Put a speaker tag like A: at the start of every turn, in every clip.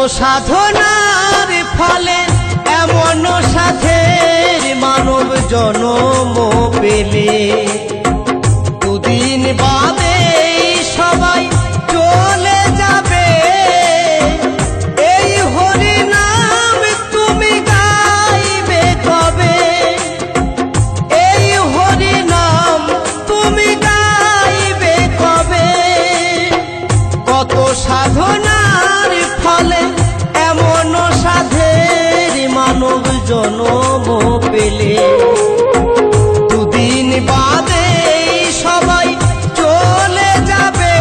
A: সাধনার ফলে এমন সাধের মানব জন্ম পেলে দুদিন বাদে সবাই চলে যাবে। এই হরি নাম তুমি গাইবে কবে? এই হরি নাম তুমি গাইবে কবে? কত সাধনার ফলে এমন সাধের মানব জন্ম পেলে দুদিন বাদে সবাই চলে যাবে।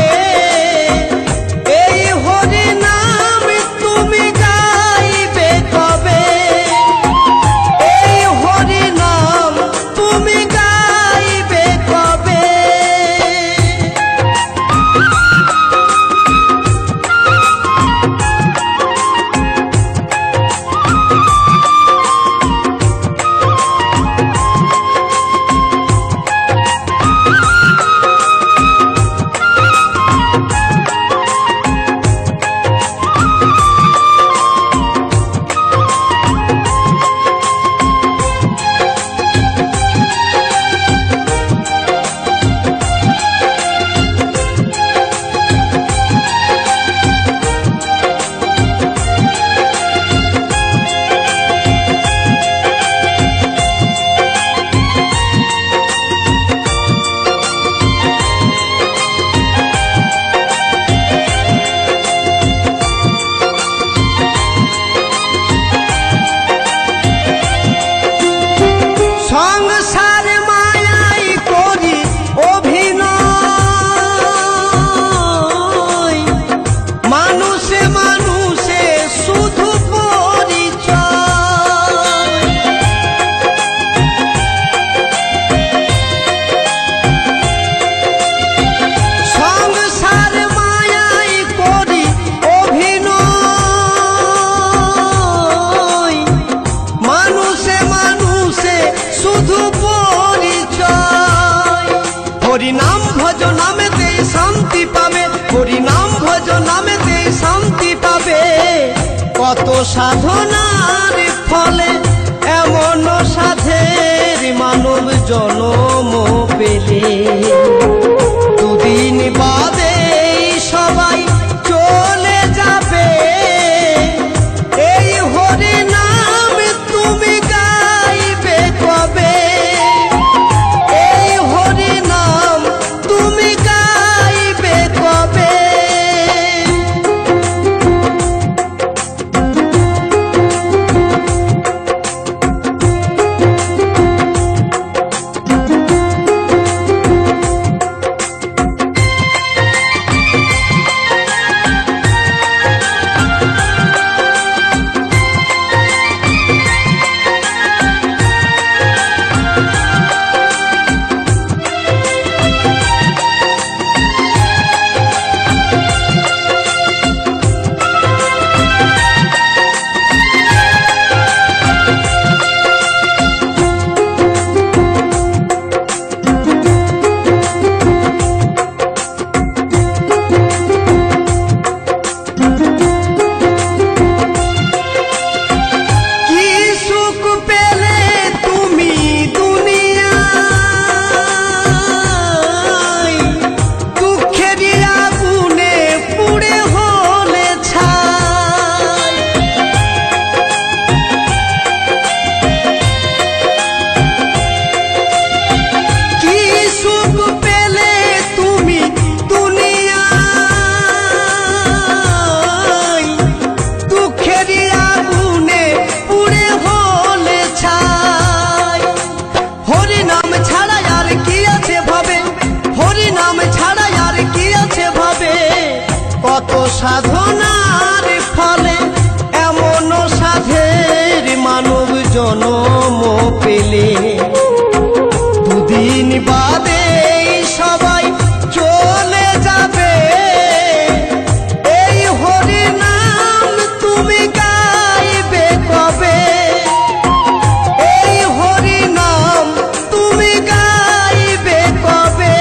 A: এই হরি নাম তুমি গাইবে কবে? এই হরি নাম তুমি গাইবে কবে? সংসার মায়াই করি অভিনয়, মানুষে মানুষে শুধু পরিচয়। সংসার মায়াই করি অভিনয়, মানুষে মানুষে শুধু পরিচয়। হরি নাম ভজ নামেতে শান্তি পাবে, হরি নাম ভজ নামেতে শান্তি পাবে। কত সাধনার ফলে এমন সাধের মানব জন্ম পেলে দুদিন বাদে সবাই চলে যাবে। এই হরি নাম তুমি গাইবে কবে? এই হরি নাম তুমি গাইবে কবে? কত সাধনার ফলে এমন সাধের মানব জন্ম পেলে দুদিন বাদে সবাই চলে যাবে। এই হরি নাম তুমি গাইবে কবে? এই হরি নাম তুমি গাইবে কবে?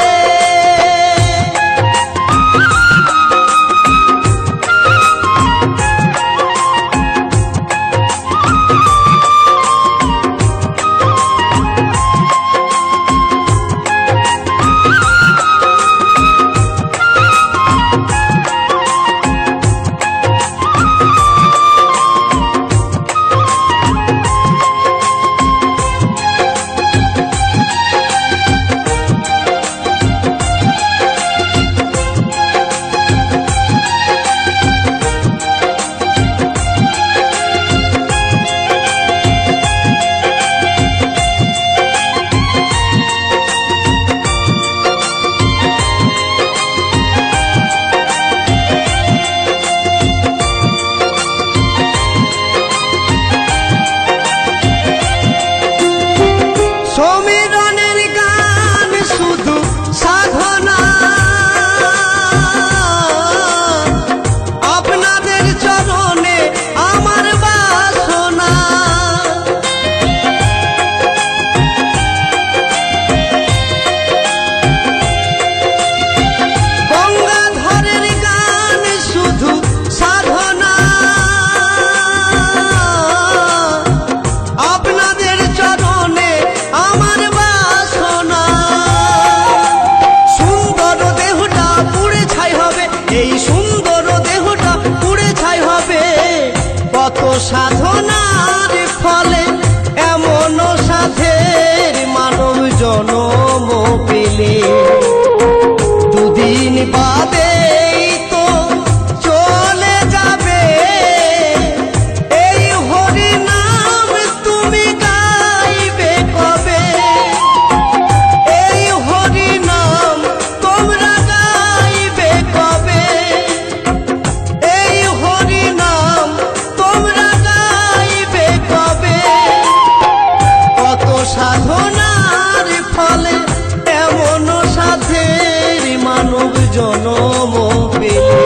A: জনম পেলে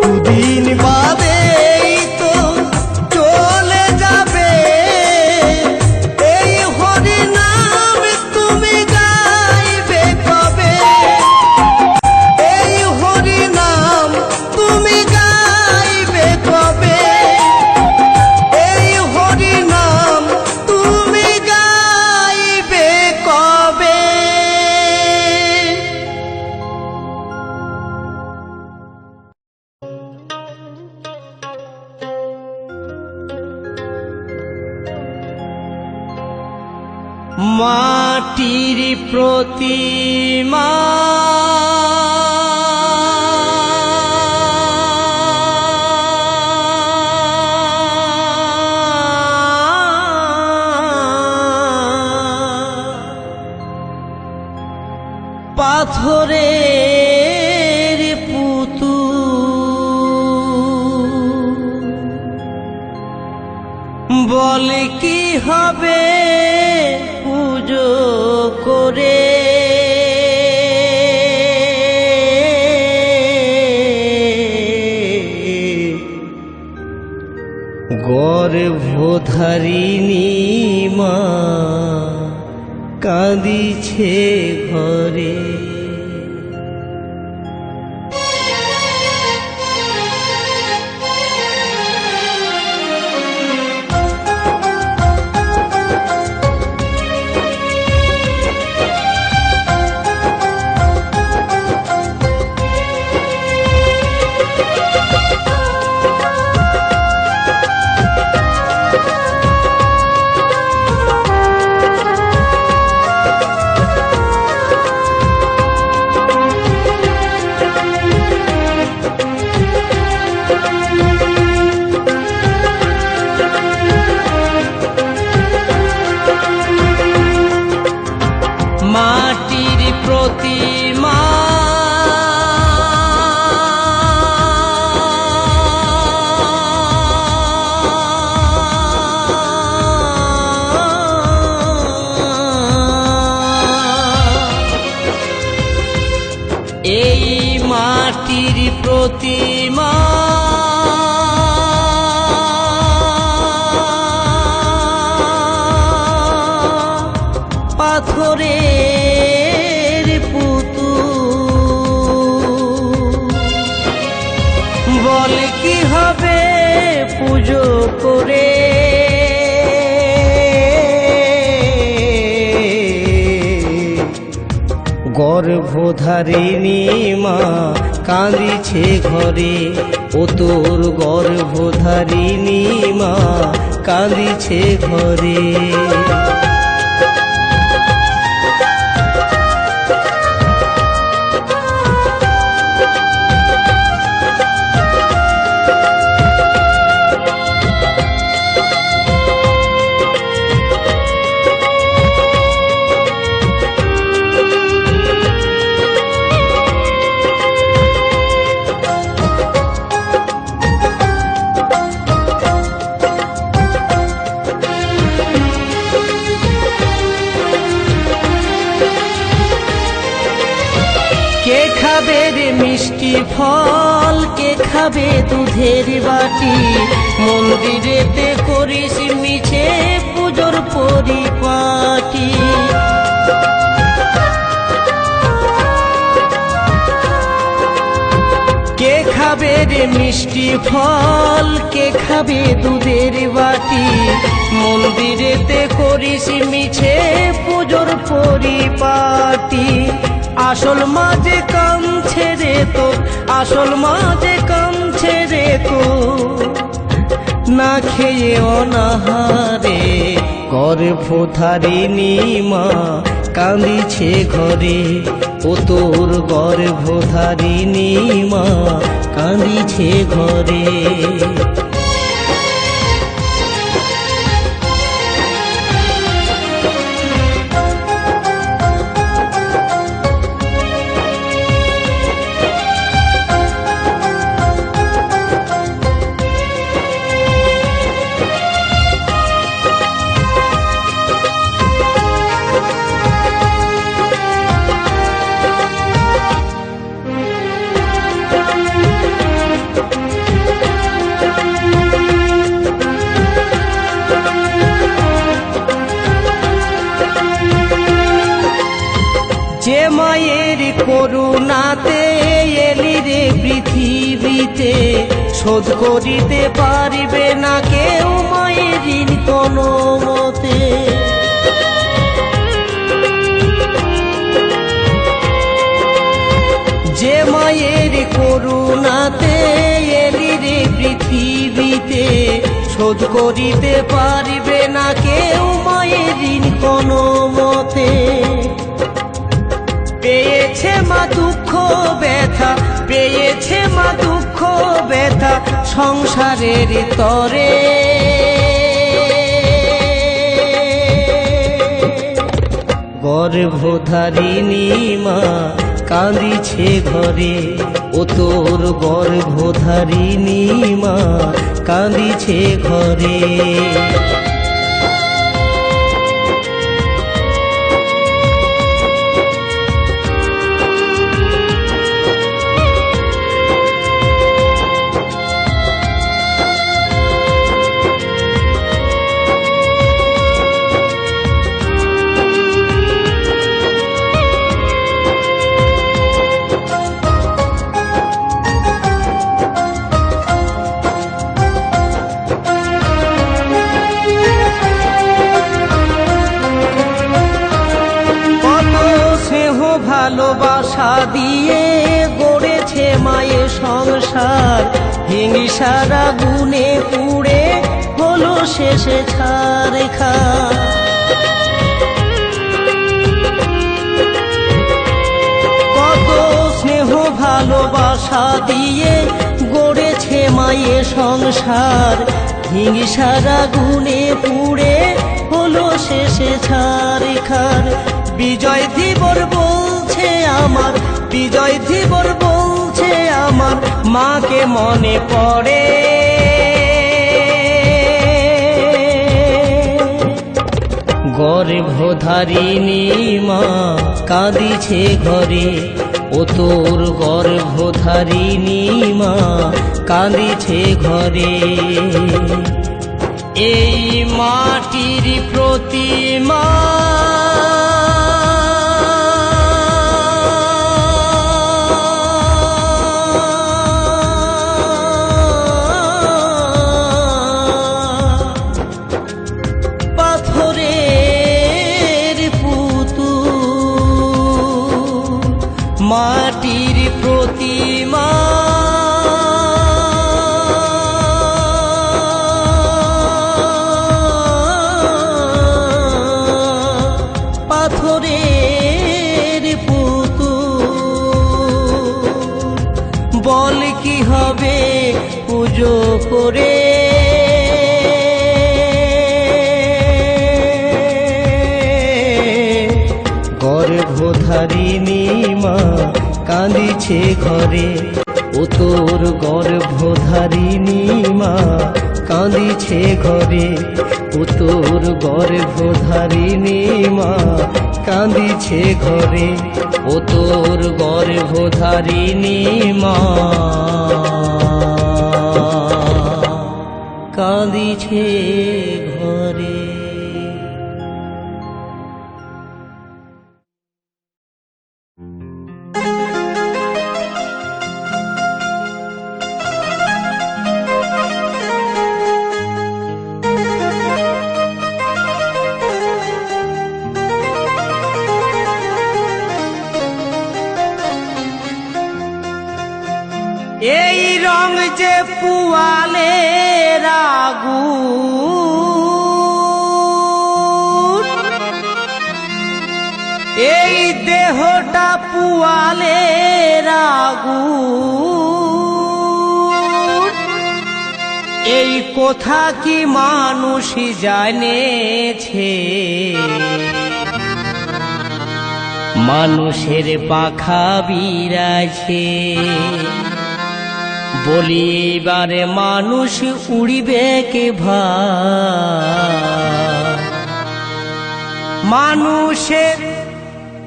A: দুদিন বাদেই তো চলে যাবে এই হরি নাম তুমি গাইবে কবে এই হরি নাম তুমি গাইবে কবে এই হরি নাম তুমি গাইবে কবে মাটির প্রতিমা পাথরের পুতুল বলে কি হবে পুজো করে গর্ভধারিণী মা কাঁদিছে ঘরে মাটির প্রতিমা এই মাটির প্রতিমা পাথরের পুতুল বলে কি হবে পুজো করে গর্ভধারিণী মা কাঁদিছে ঘরে ও তোর গর্ভধারিণী মা কাঁদিছে ঘরে কে খাবে রে মিষ্টি ফল কে খাবে দুধের বাটি মন্দিরেতে করিস মিছে পুজোর পরিপাটি কে খাবে রে মিষ্টি ফল কে খাবে দুধের বাটি মন্দিরেতে করিস মিছে পুজোর পরিপাটি আসল মাঝে কাম ছেড়ে তো আসল মাঝে কাম ছেড়ে তো না খেয়ে অনাহারে গর্ভধারিণী মা কাঁদিছে ঘরে ও তোর গর্ভধারিণী মা কাঁদিছে ঘরে মায়ের করুণাতে এলি রে পৃথিবীতে, শোধ করিতে পারিবে না কেউ মায়ের ঋণ কোনো মতে। যে মায়ের করুণাতে এলি রে পৃথিবীতে, শোধ করিতে পারিবে না কেউ মায়ের ঋণ কোনো মতে। পেয়েছে মা দুঃখ ব্যথা, পেয়েছে মা দুঃখ ব্যথা সংসারের তরে। গর্ভধারিণী মা কাঁদিছে ঘরে, ও তোর গর্ভধারিণী মা কাঁদিছে ঘরে। ভালোবাসা দিয়ে গড়েছে মায়ের সংসার, হিংসার আগুনে পুড়ে হলো শেষে ছারখা। কত স্নেহ ভালোবাসা দিয়ে গড়েছে মায়ের সংসার, হিংসার আগুনে পুড়ে হলো শেষে ছারখার। বিজয় ধীবর বলছে আমার, বিজয় ধীবর বলছে আমার, মাকে মনে পড়ে। গর্ভধারিণী মা কাঁদিছে ঘরে, ও তোর গর্ভধারিণী মা কাঁদিছে ঘরে। এই মাটির প্রতিমা মাটির প্রতিমা, পাথরের পুতুল, বল কি হবে পুজো করে। গর্ভধারিণী মা কাঁদিছে ঘরে, ও তোর গর্ভধারিণী মা কাঁদিছে ঘরে, ও তোর গর্ভধারিণী মা কাঁদিছে ঘরে, ও তোর গর্ভধারিণী মা কাঁদিছে ঘরে। এই রং যে পুয়ালের আগুন, এই দেহটা পুয়ালের আগুন, এই কথা কি মানুষ জানেছে? মানুষের পাখা বিরাছে, বলি এবারে মানুষ উড়িবে কে ভাই?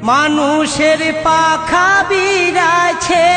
A: মানুষের পাখা বিরাছে,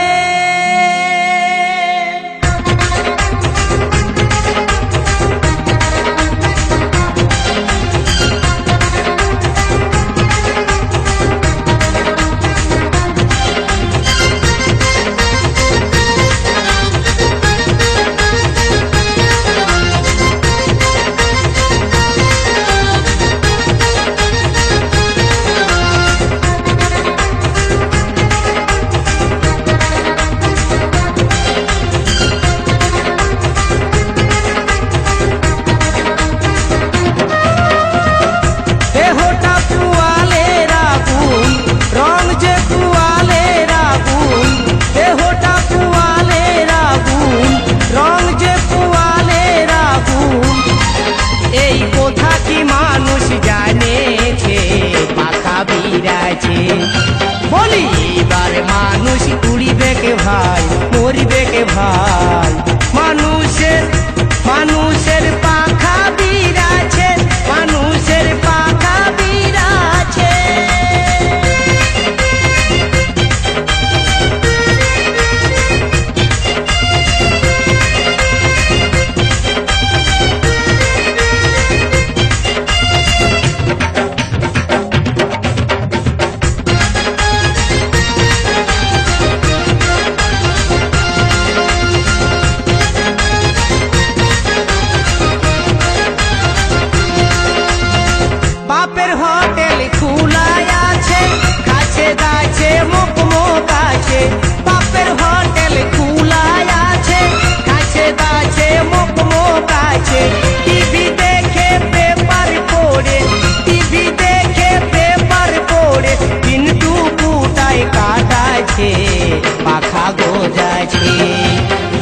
A: পাখা গজাছে।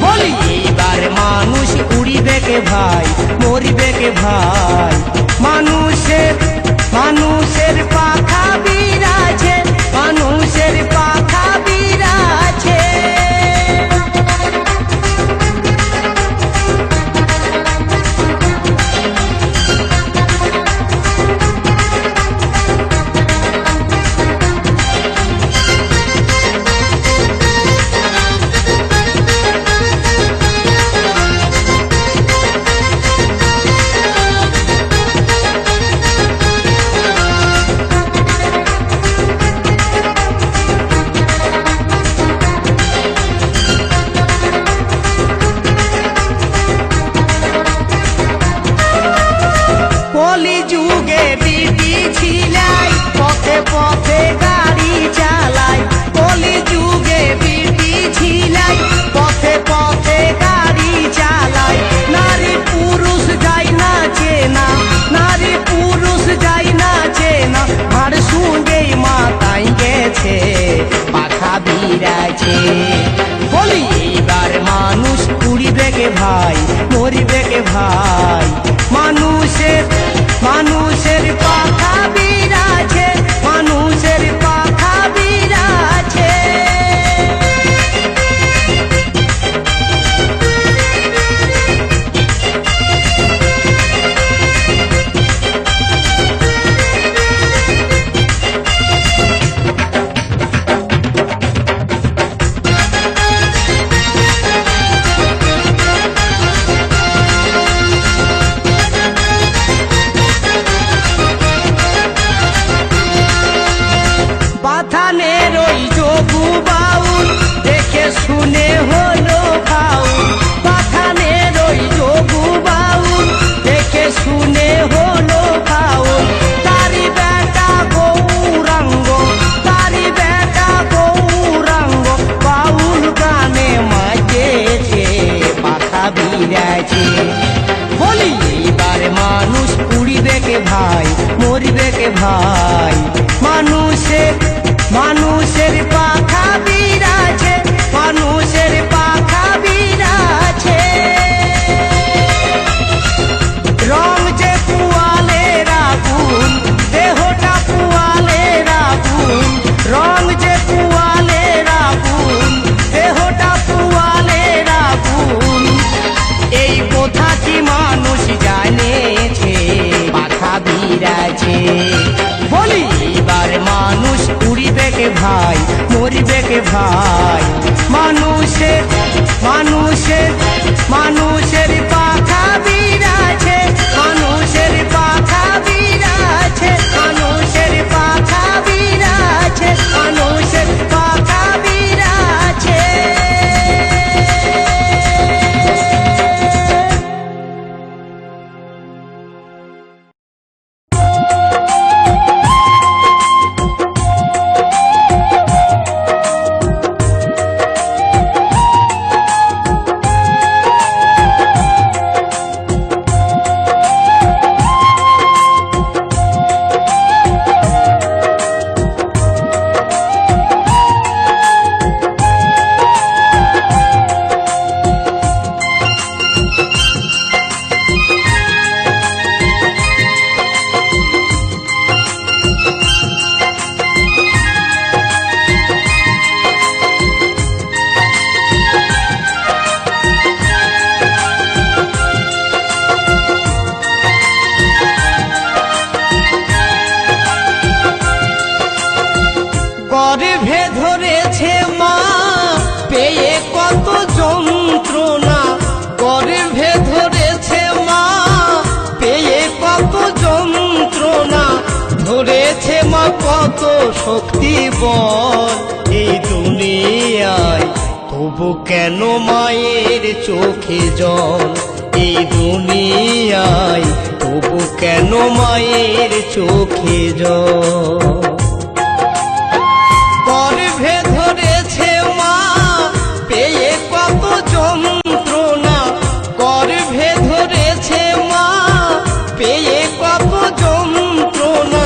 A: বলি এইবার মানুষ উড়িবে কে ভাই, মরিবে কে ভাই? মানুষের পাখা বিরাছে, মানুষের পাখা বিরাছে। কলি যুগে বিধি ছিলাই, পথে পথে গাড়ি চালাই। কলি যুগে বিধি ছিলাই, পথে পথে গাড়ি চালাই। নারী পুরুষ যাই না চেনা, নারী পুরুষ যাই না চেনা। আর সঙ্গেই মাতাই গেছে পাখা বিরাছে। বলি এইবার মানুষ উড়িবে কে ভাই, মরিবে কে ভাই? মানুষের পাখা বিরাছে, মানুষের পাখা বিরাছে। পাথানের ওই যোগু বাউল দেখে শুনে হলো ফাউল। পাথানের ওই যোগু বাউল দেখে শুনে হলো ফাউল। তারি বেটা গৌরাঙ্গ, তারি বেটা গৌরাঙ্গ। বাউল গানে মাঝেছে পাখা বিরাছে। বলি এইবার মানুষ উড়িবে কে ভাই, মরিবে কে ভাই? মানুষের পাখা বিরাছে, মানুষের পাখা বিরাছে। রং যে পুয়ালের আগুন, দেহটা পুয়ালের আগুন। রং যে পুয়ালের আগুন, দেহটা পুয়ালের আগুন। এই কথা কি মানুষ জানেছে পাখা বিরাছে। বলি এইবার মানুষ উড়িবে কে ভাই, মরিবে কে ভাই? মানুষের পাখা বিরাছে, মানুষের পাখা বিরাছে, মানুষের পাখা বিরাছে, মানুষের পাখা বিরাছে। গর্ভে ধরেছে মা পেয়ে কত যন্ত্রণা, গর্ভে ধরেছে মা পেয়ে কত যন্ত্রণা। ধরেছে মা কত শক্তি বল এই দুনিয়ায়, তবু কেন মায়ের চোখে জল? এই দুনিয়ায় তবু কেন মায়ের চোখে জল? গর্ভে ধরেছে মা পেয়ে কত যন্ত্রণা, গর্ভে ধরেছে মা পেয়ে কত যন্ত্রণা।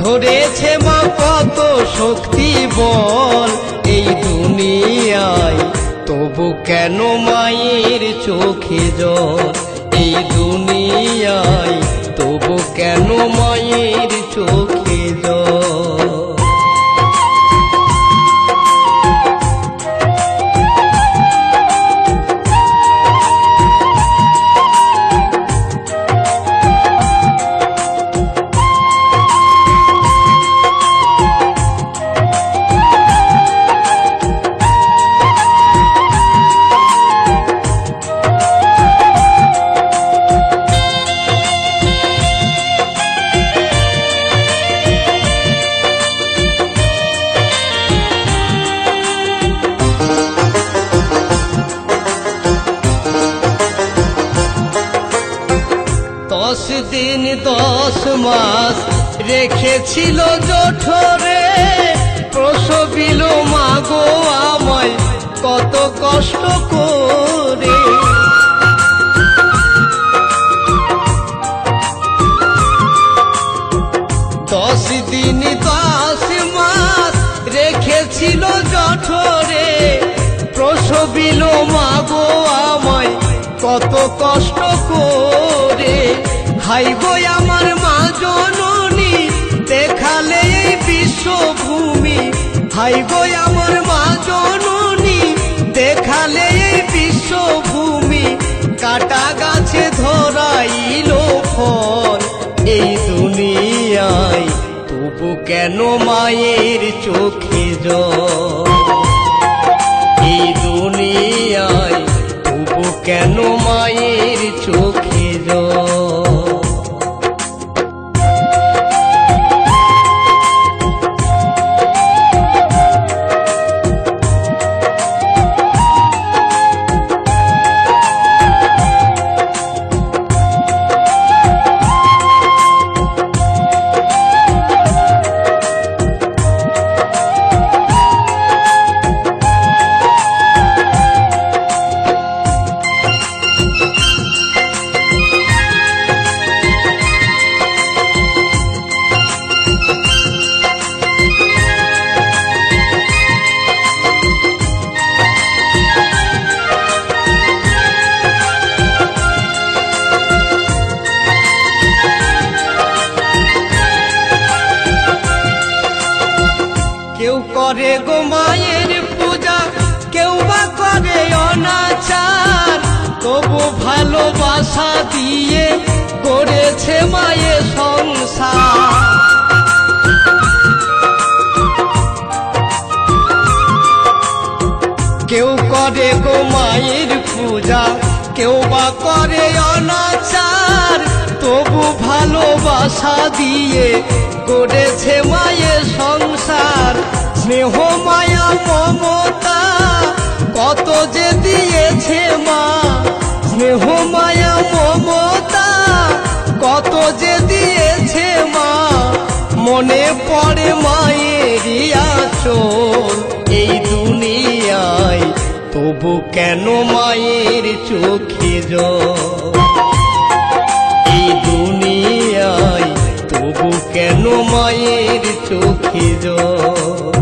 A: ধরেছে মা কত শক্তি বল এই তবু কেন মায়ের চোখে জল এই দুনিয়ায়, তবু কেন মায়ের চোখে জল। দশ দিন 10 মাস রেখেছিল জঠরে, প্রসবিল মাগো আমায় কত কষ্ট করে। 10 দিন 10 মাস রেখেছিল জঠরে, প্রসবিল মাগো আমায় কত কষ্ট করে। হাই গো আমার মা জননী দেখালে এই বিশ্বভূমি, হাই গো আমার মা জননী দেখালে এই বিশ্বভূমি। কাটা গাছে ধরাইল ফল এই দুনিয়ায়, তবু কেন মায়ের চোখে জল এই দুনিয়ায়, তবু কেন মায়ের চোখে জল। কেউ করে গো মায়ের পূজা, কেউ বা করে অনাচার, তবু ভালোবাসা দিয়ে করেছে মায়ের সংসার। কেউ করে গো মায়ের পূজা, কেউ বা করে অনাচার, তবু ভালোবাসা দিয়ে করেছে মায়ের সংসার। স্নেহ মায়া মমতা কত যে দিয়েছে মা, স্নেহ মায়া মমতা কত যে দিয়েছে মা। মনে পড়ে মায়ের আঁচল এই দুনিয়ায়, তবু কেন মায়ের চোখে জল এই দুনিয়ায়, তবু কেন মায়ের চোখে জল।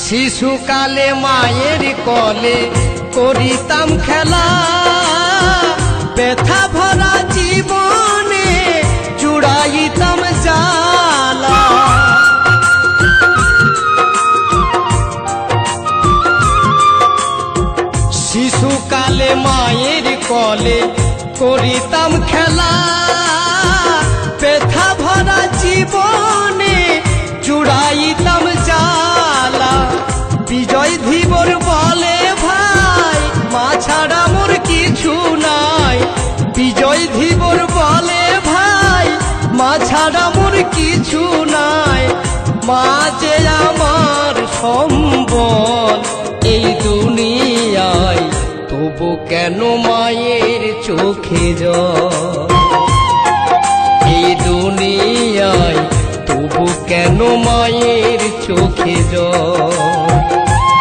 A: শিশুকালে মায়ের কোলে করিতাম খেলা, ব্যথা ভরা জীবনে জুড়াইতাম জ্বালা। শিশুকালে মায়ের কোলে করিতাম খেলা, ব্যথা ভরা জীবনে জুড়াইতাম জ্বালা। বিজয় ধীবর বলে ভাই মা ছাড়া মোর কিছু নাই, বিজয় ধীবর বলে ভাই মা ছাড়া মোর কিছু নাই, মা যে আমার সম্বল এই দুনিয়ায়, তবু কেন মায়ের চোখে জল, এই দুনিয়ায় তবু কেন মায়ের চোখে জল।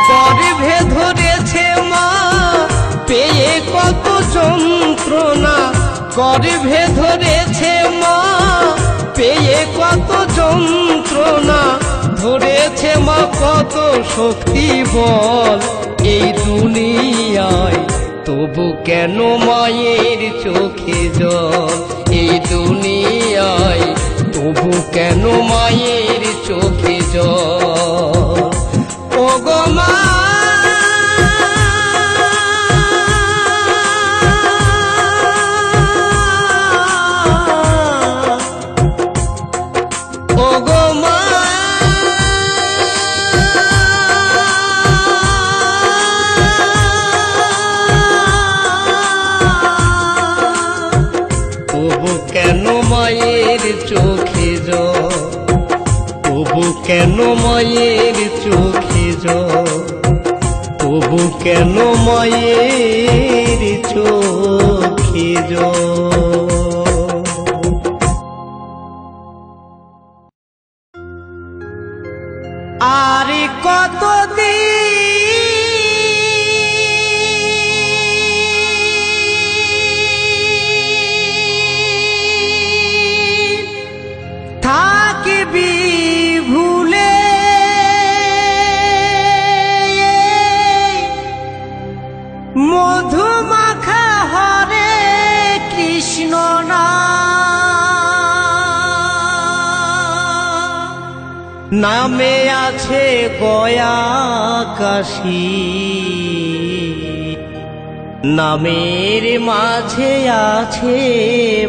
A: গর্ভে ধরেছে মা পেয়ে কত যন্ত্রণা, গর্ভে ধরেছে মা পেয়ে কত যন্ত্রণা, ধরেছে মা কত শক্তি বল এই দুনিয়ায়, তবু কেন মায়ের চোখে জল, এই দুনিয়ায় তবু কেন মায়ের চোখে জল। ও গো মা চোখে জল, তবু কেন মায়ের চোখে জল, তবু কেন মায়ের চোখে জল। আর কতদিন থাকবি ভুলে, মধুমাখা হরে কৃষ্ণ নামে আছে গয়া কাশী, নামের মাঝে আছে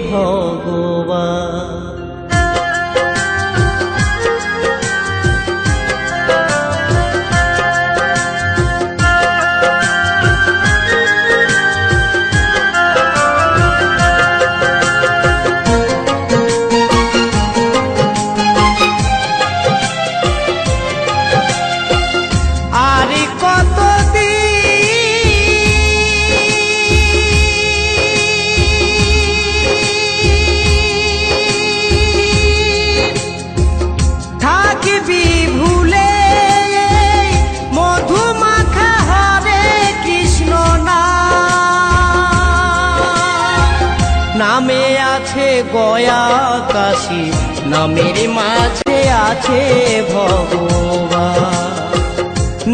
A: ভগবান। নামে আছে গয়া কাশী, নামের মাঝে আছে ভগবান।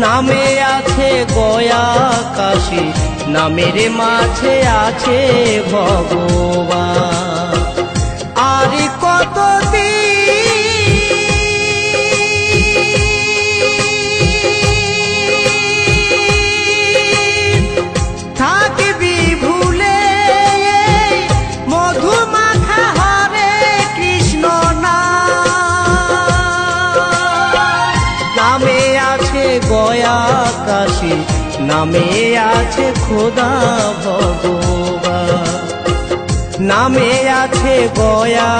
A: নামে আছে গয়া কাশী, নামের মাঝে আছে ভগবান। আর কতদিন থাকবি ভুলে, মধুমাখা হরে কৃষ্ণ নামে আছে গয়া কাশী, নামে আছে খোদা ভগবান। নামে আছে গয়া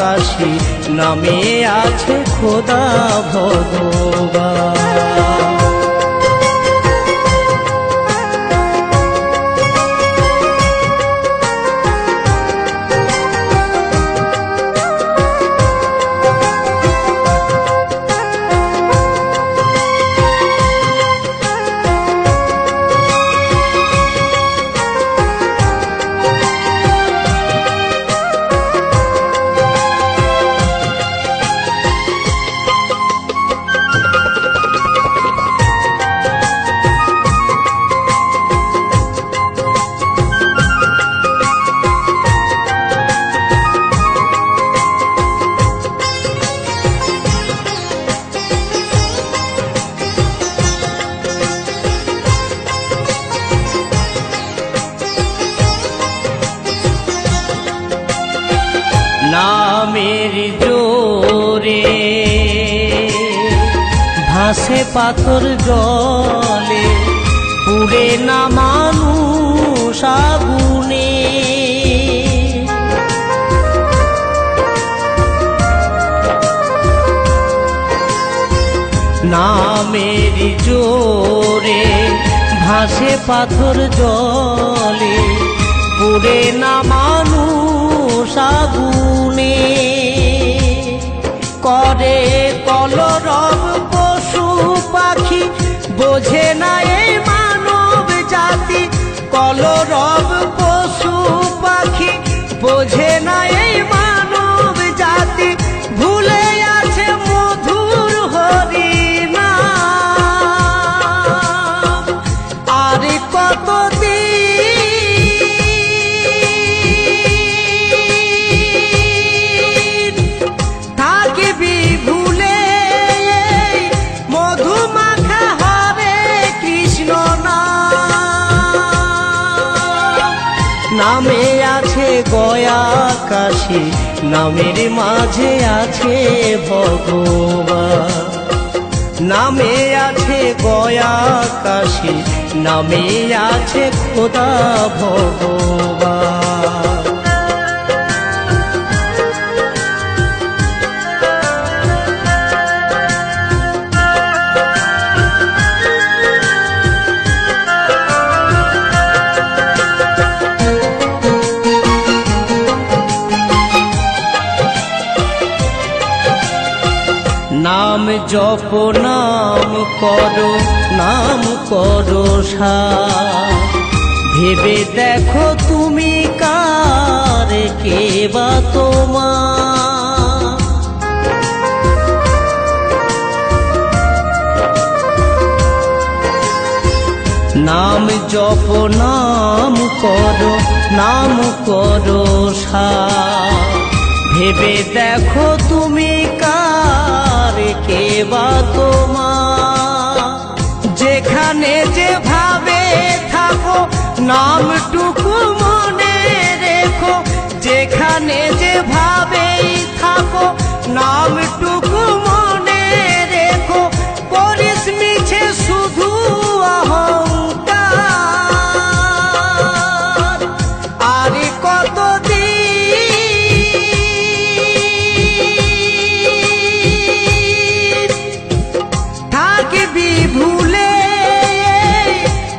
A: কাশী, নামে আছে খোদা ভগবান। নামের জোরে ভাসে পাথর জলে, পুড়ে না মানুষ আগুনে। নামের জোরে ভাসে পাথর জলে, পুড়ে না মানুষ আগুনে, করে কলরব পশু পাখি, বোঝে না এই মানব জাতি। কলরব পশু পাখি, বোঝে না এই মানব জাতি, ভুলে আছে মধুর হরিনাম। আর কতদিন থাকবি ভুলে এই মধুমাখা হরে কৃষ্ণ নাম। নামে আছে গয়া কাশী, নামের মাঝে আছে ভগবান। নামে আছে গয়া কাশী, নামে আছে খোদা ভগবান। নাম জপ নাম করো, নাম করো সার, ভেবে দেখো তুমি কার, কে বা তোমার। নাম জপ নাম করো, নাম করো সার, ভেবে দেখো তুমি কার, কে বা তোমার। যেখানে যেভাবে থাকো নামটুকু মনে রেখো, যেখানে যেভাবেই থাকো নামটুকু মনে রেখো, করিস মিছে শুধু অহংকার। আর কতদিন থাকবি ভুলে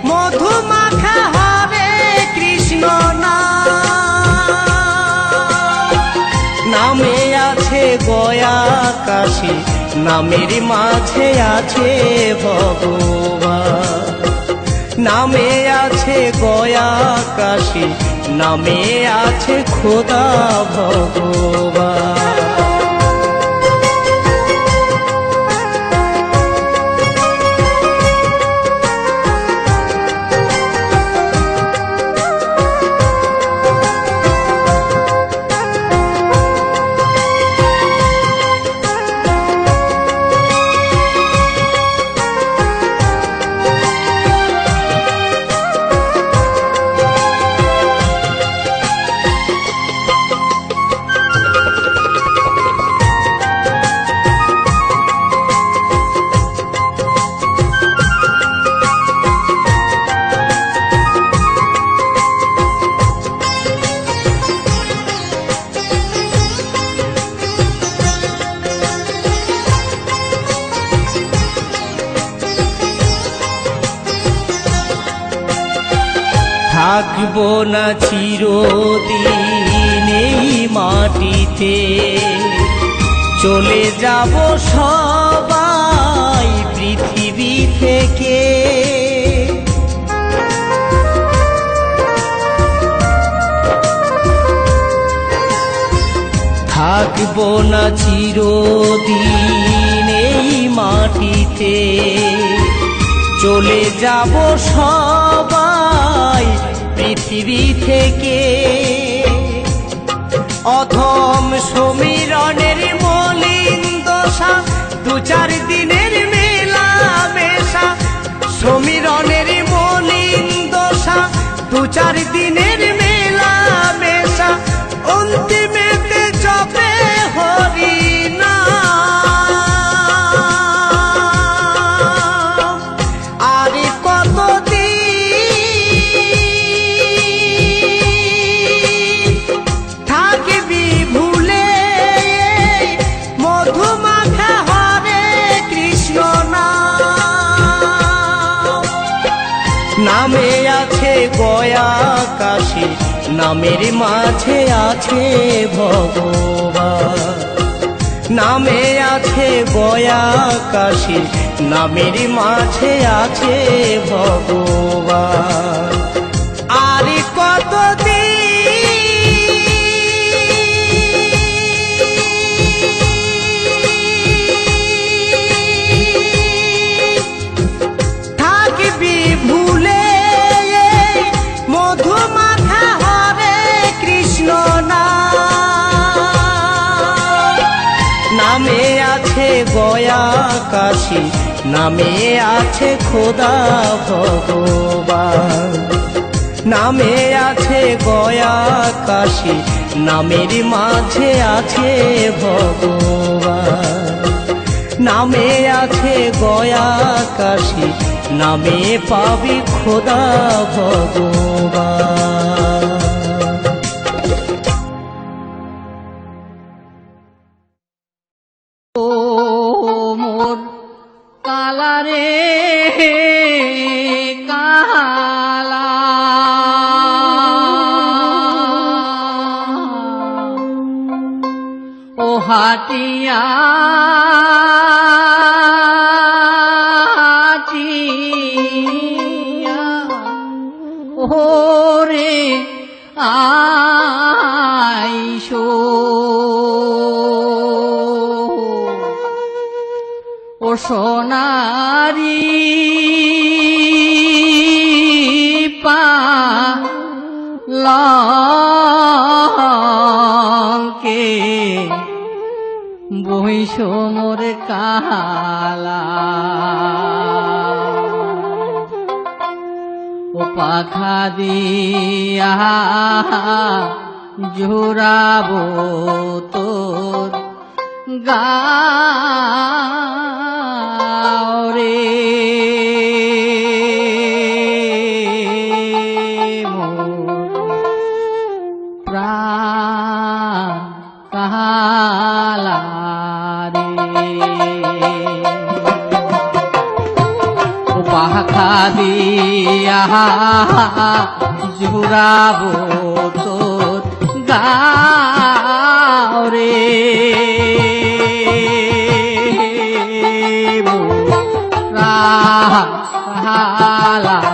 A: মধুমাখা হরে কৃষ্ণ নাম। নামে আছে গয়া কাশী, নামের মাঝে আছে ভগবান। নামে আছে গয়া কাশী, নামে আছে খোদা ভগবান। থাকবো না চিরদিন এই মাটিতে, চলে যাব সবাই পৃথিবী থেকে। থাকবো না চিরদিন এই মাটিতে, চলে যাব সবাই পৃথিবী থেকে। অধম সমীরণের মলিন দশা, দু চার দিনের মেলা মেশা। সমীরণের মলিন দশা, দু চার দিনের মেলা মেশা। অন্তিমেতে জপে হরিনাম। আর কতদিন থাকবি ভুলে নামের মাঝে আছে ভগবান, নামে আছে গয়া কাশী, নামের মাঝে আছে ভগবান। আর কত থাকবি ভুলে মধু মাখা হরে কৃষ্ণ নামে আছে গয়া কাশী, নামে আছে খোদা ভগবান, নামে আছে গয়া কাশী, নামের মাঝে আছে ভগবান, নামে আছে গয়া কাশী, নামে পাবি খোদা ভগবান।
B: কালারে কালা ও হাটিয়া ওরে আইসো ও সোনারি পালঙ্কে বইসো মোর কালা ও পাখা দিয়া জোড়াবো তোর গাওরে মোর প্রাণ কালারে ও পাখা দিয়া জোড়াবো তোর গাওরে হালারি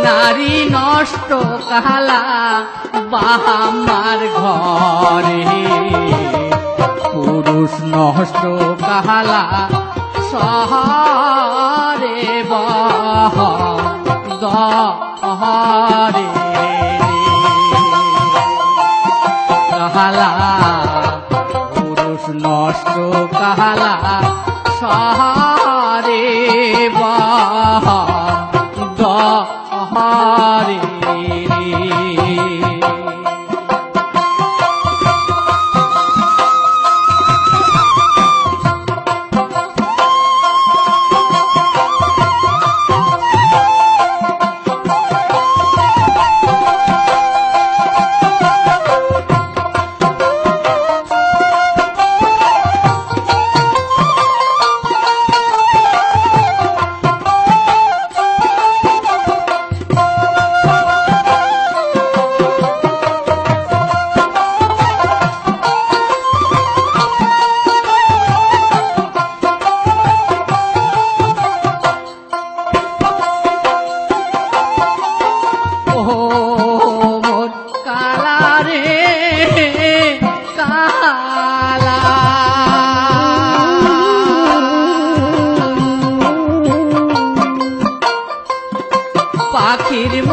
B: নারী নষ্ট কালা বাহামার ঘরে পুরুষ নষ্ট কালা শহরে গহরে কালা পুরুষ নষ্ট কালা শহরে গহরে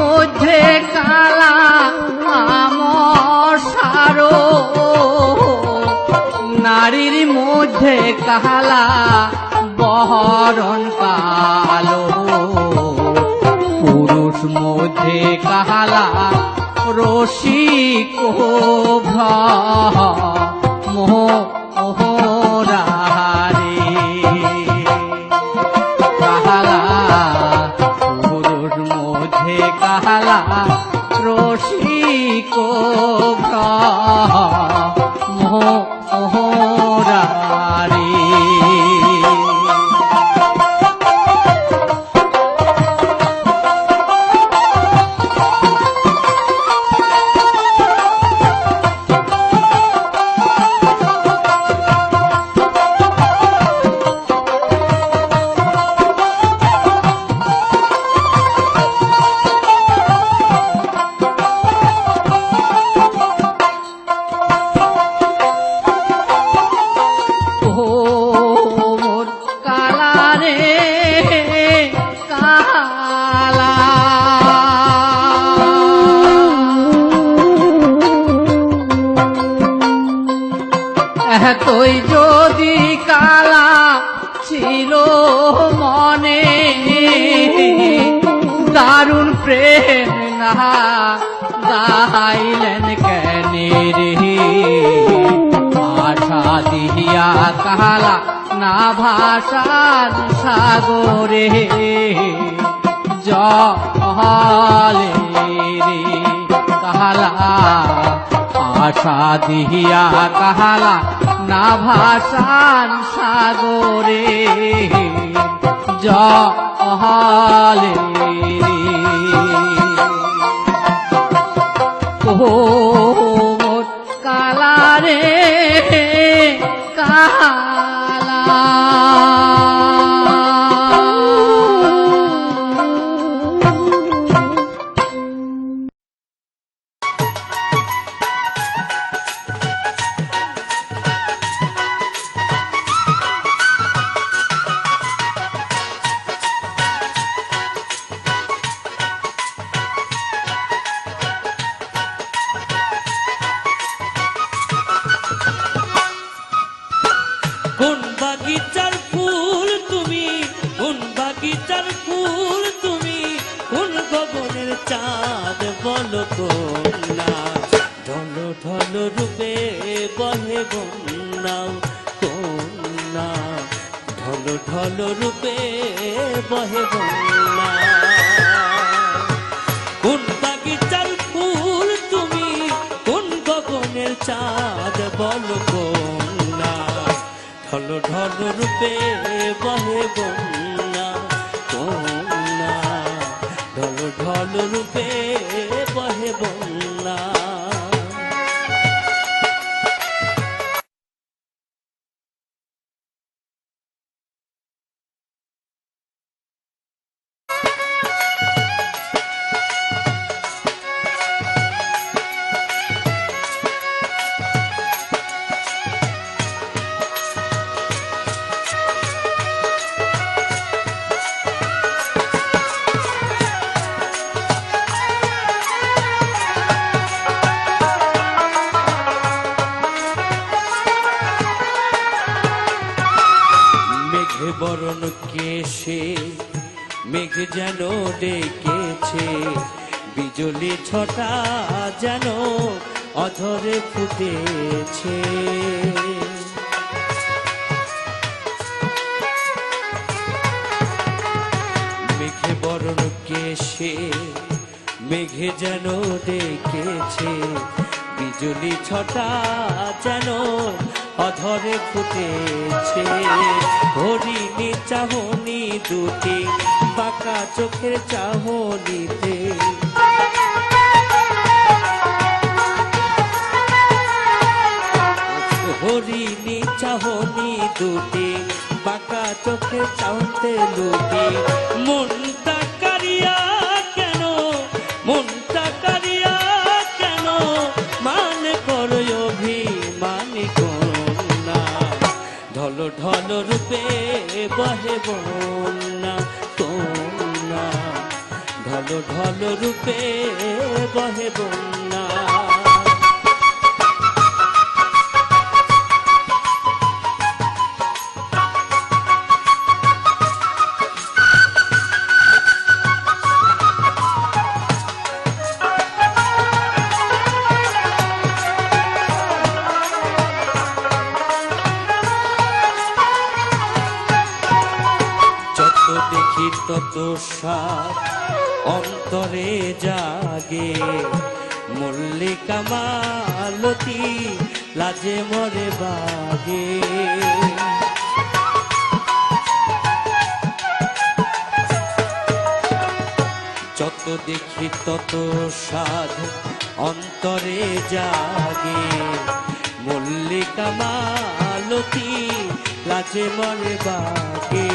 B: মধ্যে কালা আমসারো, নারীর মধ্যে কালা বহরণ কালো, পুরুষ মধ্যে কালা রসিক মোহরারে, কালা পুরুষ মধ্যে কালা রসিক মোহরারে। এতই যদি কালা ছিল মনে, দারুণ প্রেম না গাইলেন কেনে রে, আশা দিয়া কালা না ভাষার সাগরে জলে রে, কালা আশা দিয়া কালা না ভাষান সাগরে জলে ও মোর কালা রে কালা।
C: কোন বাগিচার ফুল তুমি, কোন বাগিচার ফুল তুমি, কোন গগনের চাঁদ বলো কন্যা, ঢল ঢল রূপে বহে বন্যা কন্যা, ঢল ঢল রূপে বহে বন্যা। কোন বাগিচার ফুল তুমি, কোন গগনের চাঁদ বলো কন্যা, ঢল ঢল রূপে বহে বন্যা কন্যা, ঢল ঢল রূপে বহে বন্যা। বরণ কেশে মেঘ যেন ডেকেছে, বিজলি ছটা যেন অধরে ফুটেছে। মেঘে বরণ কেশে মেঘে যেন ডেকেছে, বিজলি ছটা যেন অধরে ফুটেছে। হরিণী চাহনি দুটি বাঁকা চোখের চাহনিতে, হরিণী চাহনি দুটি বাঁকা চোখের চাহতে লুটি। মনটা কারিয়া কেন, মনটা কারিয়া কেন, মান করো অভিমান কন্যা, ঢল ঢল রূপে বহে বন্যা কন্যা, ঢল ঢল ঢল রূপে বহে বন্যা। যত দেখি তত সাপ অন্তরে জাগে, মল্লিকা মালতী লাজে মরে বাগে। যত দেখি তত সাধ অন্তরে জাগে, মল্লিকা মালতী লাজে মরে বাগে।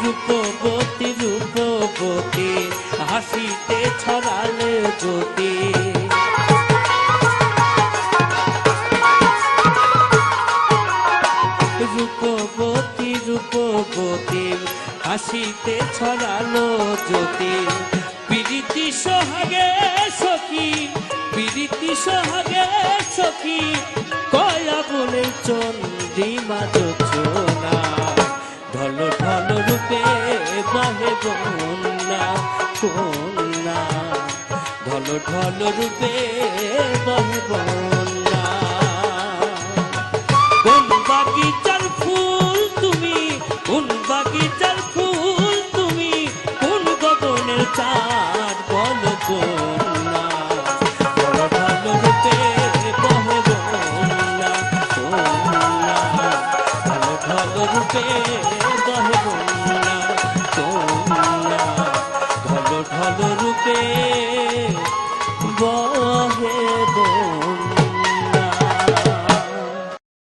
C: রূপবতী রূপবতী হাসিতে ছড়ালে জ্যোতি, রূপবতী রূপবতী হাসিতে ছড়ালো জ্যোতি। প্রীতি সোহাগে সখী, প্রীতি সোহাগে সখী, কয়া বলে চন্দ্রিমা যোচনা। ঢল ঢল রূপে বহে বন্যা কন্যা, ঢল ঢল রূপে বহে বন্যা। কোন বাগিচার ফুল তুমি, কোন বাগিচার ফুল তুমি, কোন গগনের চাঁদ বল কন্যা। ঢল ঢল রূপে বহে বন্যা কন্যা, ঢল ঢল রূপে